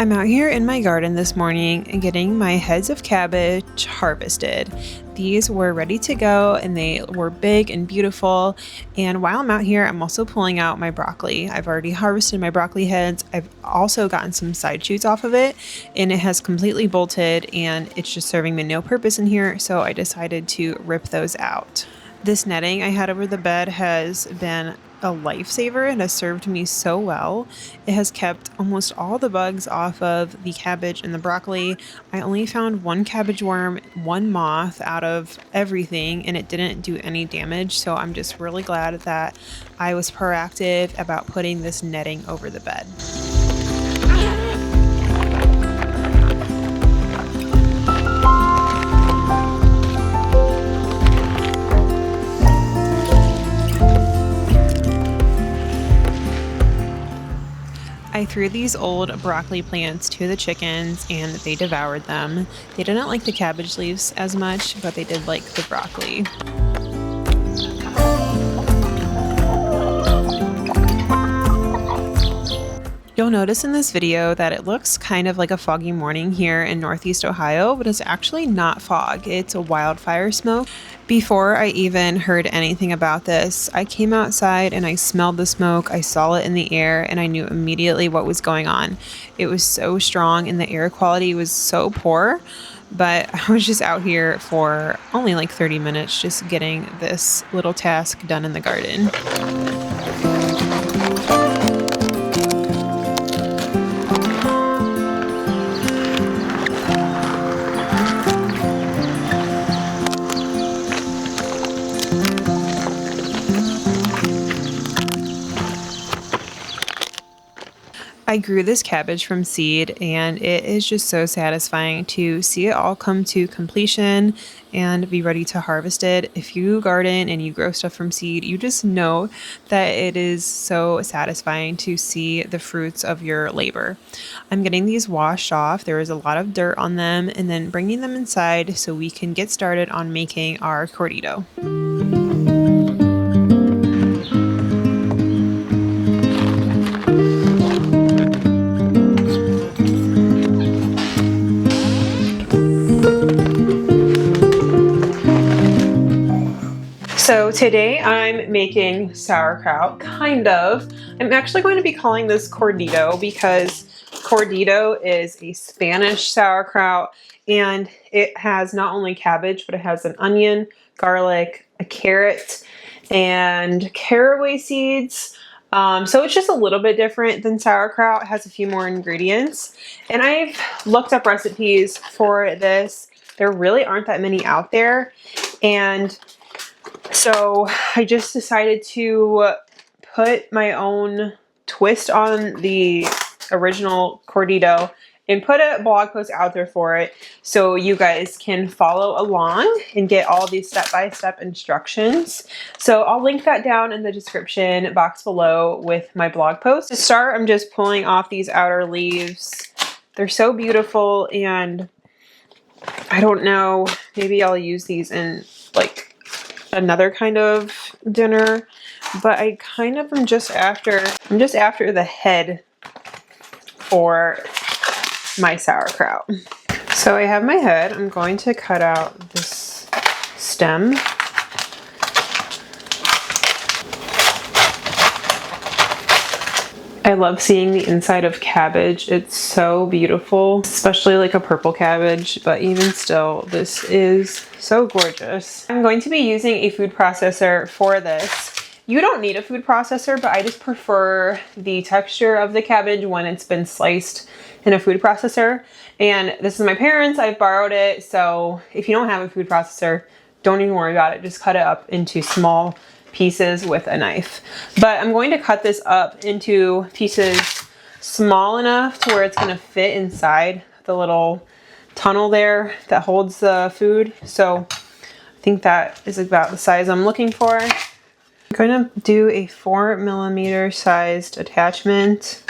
I'm out here in my garden this morning and getting my heads of cabbage harvested. These were ready to go and they were big and beautiful. And while I'm out here, I'm also pulling out my broccoli. I've already harvested my broccoli heads. I've also gotten some side shoots off of it and it has completely bolted and it's just serving me no purpose in here. So I decided to rip those out. This netting I had over the bed has been a lifesaver and has served me so well. It has kept almost all the bugs off of the cabbage and the broccoli. I only found one cabbage worm, one moth out of everything, and it didn't do any damage. So I'm just really glad that I was proactive about putting this netting over the bed. I threw these old broccoli plants to the chickens and they devoured them. They didn't like the cabbage leaves as much, but they did like the broccoli. You'll notice in this video that it looks kind of like a foggy morning here in Northeast Ohio, but it's actually not fog. It's a wildfire smoke. Before I even heard anything about this, I came outside and I smelled the smoke. I saw it in the air and I knew immediately what was going on. It was so strong and the air quality was so poor, but I was just out here for only like 30 minutes just getting this little task done in the garden. I grew this cabbage from seed and it is just so satisfying to see it all come to completion and be ready to harvest it. If you garden and you grow stuff from seed, you just know that it is so satisfying to see the fruits of your labor. I'm getting these washed off. There is a lot of dirt on them and then bringing them inside so we can get started on making our Curtido. So today I'm making sauerkraut, kind of. I'm actually going to be calling this Curtido because Curtido is a Spanish sauerkraut and it has not only cabbage, but it has an onion, garlic, a carrot, and caraway seeds. So it's just a little bit different than sauerkraut. It has a few more ingredients. And I've looked up recipes for this. There really aren't that many out there. And so I just decided to put my own twist on the original Curtido and put a blog post out there for it so you guys can follow along and get all these step-by-step instructions. So I'll link that down in the description box below with my blog post. To start, I'm just pulling off these outer leaves. They're so beautiful and I don't know, maybe I'll use these in like another kind of dinner, but I kind of am just after the head for my sauerkraut. So I have my head. I'm going to cut out this stem. I love seeing the inside of cabbage. It's so beautiful, especially like a purple cabbage, but even still, this is so gorgeous. I'm going to be using a food processor for this. You don't need a food processor, but I just prefer the texture of the cabbage when it's been sliced in a food processor. And this is my parents', I've borrowed it, so if you don't have a food processor, don't even worry about it. Just cut it up into small pieces with a knife. But I'm going to cut this up into pieces small enough to where it's going to fit inside the little tunnel there that holds the food. So I think that is about the size I'm looking for. I'm going to do a 4mm sized attachment.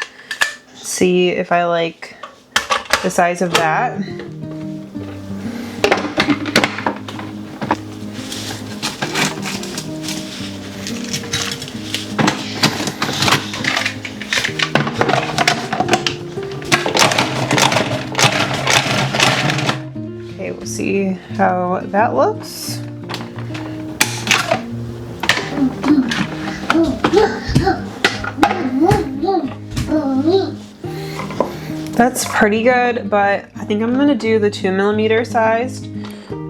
See if I like the size of that. We'll see how that looks. That's pretty good, but I think I'm gonna do the 2mm sized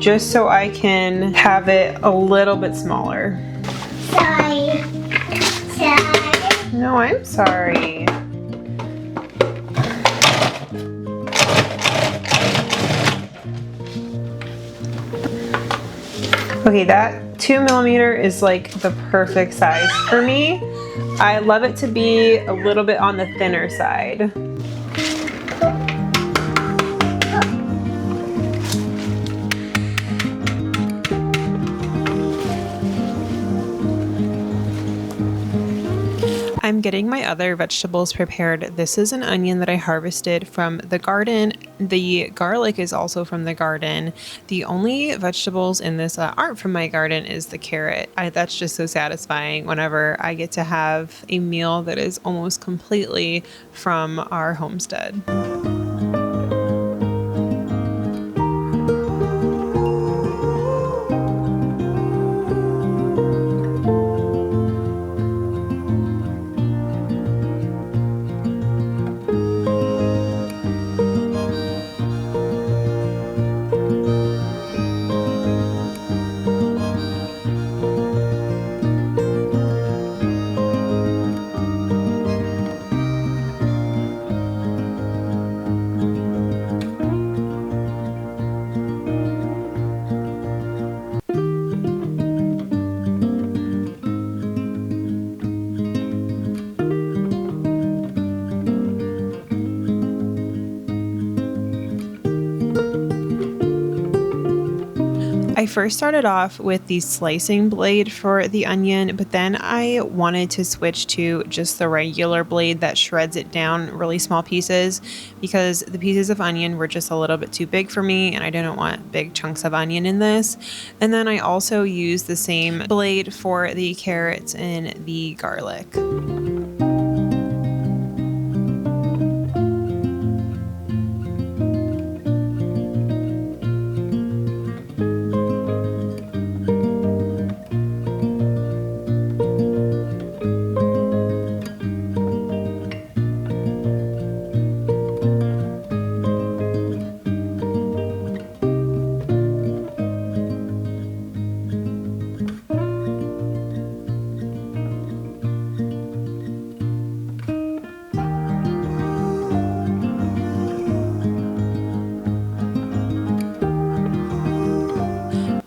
just so I can have it a little bit smaller. Sorry. No, I'm sorry. Okay, that 2mm is like the perfect size for me. I love it to be a little bit on the thinner side. I'm getting my other vegetables prepared. This is an onion that I harvested from the garden. The garlic is also from the garden. The only vegetables in this that aren't from my garden is the carrot. That's just so satisfying whenever I get to have a meal that is almost completely from our homestead. I first started off with the slicing blade for the onion, but then I wanted to switch to just the regular blade that shreds it down really small pieces because the pieces of onion were just a little bit too big for me and I didn't want big chunks of onion in this. And then I also used the same blade for the carrots and the garlic.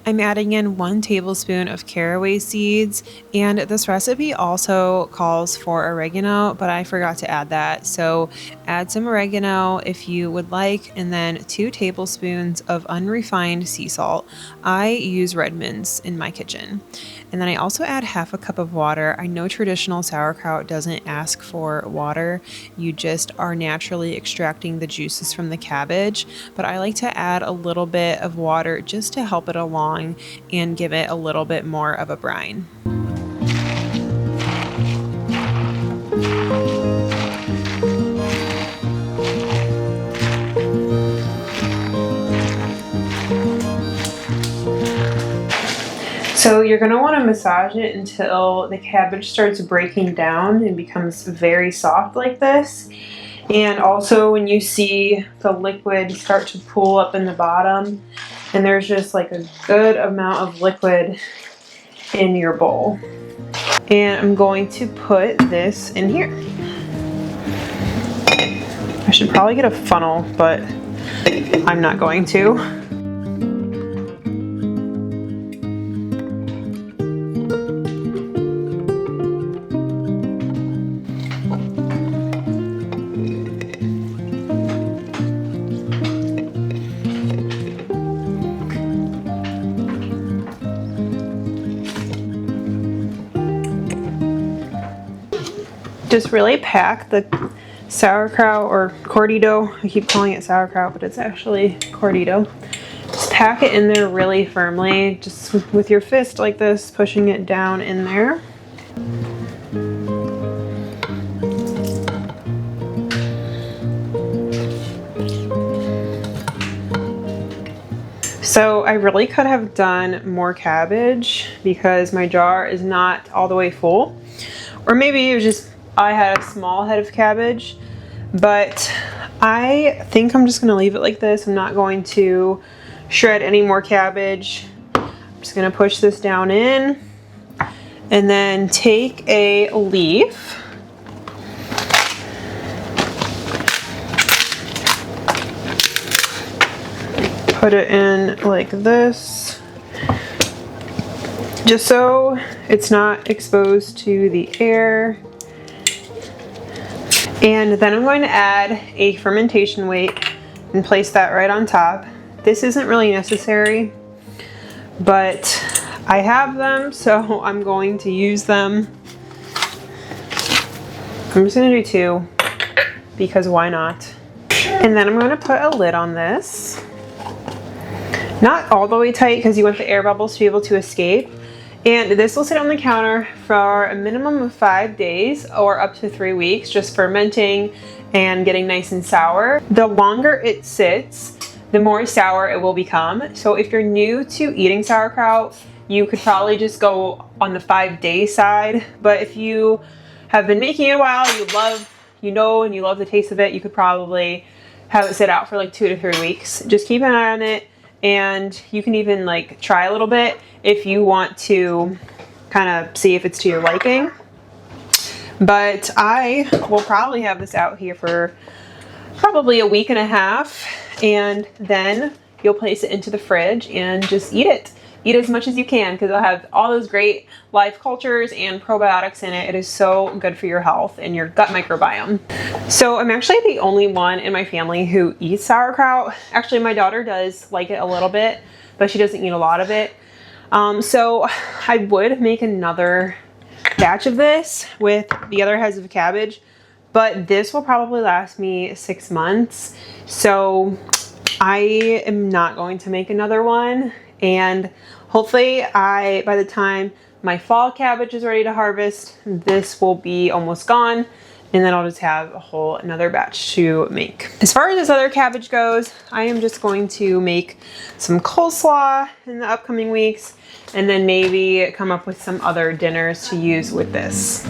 I'm adding in 1 tablespoon of caraway seeds, and this recipe also calls for oregano, but I forgot to add that. So add some oregano if you would like, and then 2 tablespoons of unrefined sea salt. I use Redmond's in my kitchen. And then I also add 1/2 cup of water. I know traditional sauerkraut doesn't ask for water. You just are naturally extracting the juices from the cabbage, but I like to add a little bit of water just to help it along and give it a little bit more of a brine. So you're going to want to massage it until the cabbage starts breaking down and becomes very soft like this. And also when you see the liquid start to pool up in the bottom and there's just like a good amount of liquid in your bowl. And I'm going to put this in here. I should probably get a funnel, but I'm not going to. Just really pack the sauerkraut or Curtido. I keep calling it sauerkraut, but it's actually Curtido. Just pack it in there really firmly, just with your fist like this, pushing it down in there. So I really could have done more cabbage because my jar is not all the way full. Or maybe it was just I had a small head of cabbage, but I think I'm just gonna leave it like this. I'm not going to shred any more cabbage. I'm just gonna push this down in and then take a leaf. Put it in like this, just so it's not exposed to the air. And then I'm going to add a fermentation weight and place that right on top. This isn't really necessary, but I have them, so I'm going to use them. I'm just going to do 2 because why not? And then I'm going to put a lid on this. Not all the way tight because you want the air bubbles to be able to escape. And this will sit on the counter for a minimum of 5 days or up to 3 weeks, just fermenting and getting nice and sour. The longer it sits, the more sour it will become. So if you're new to eating sauerkraut, you could probably just go on the 5-day side. But if you have been making it a while, you love the taste of it, you could probably have it sit out for like 2 to 3 weeks. Just keep an eye on it. And you can even like try a little bit if you want to kind of see if it's to your liking. But I will probably have this out here for probably a week and a half, and then you'll place it into the fridge and just eat it. Eat as much as you can because it'll have all those great life cultures and probiotics in it. It is so good for your health and your gut microbiome. So I'm actually the only one in my family who eats sauerkraut. Actually, my daughter does like it a little bit, but she doesn't eat a lot of it. So I would make another batch of this with the other heads of cabbage, but this will probably last me 6 months. So I am not going to make another one. And hopefully by the time my fall cabbage is ready to harvest, this will be almost gone. And then I'll just have a whole another batch to make. As far as this other cabbage goes, I am just going to make some coleslaw in the upcoming weeks and then maybe come up with some other dinners to use with this.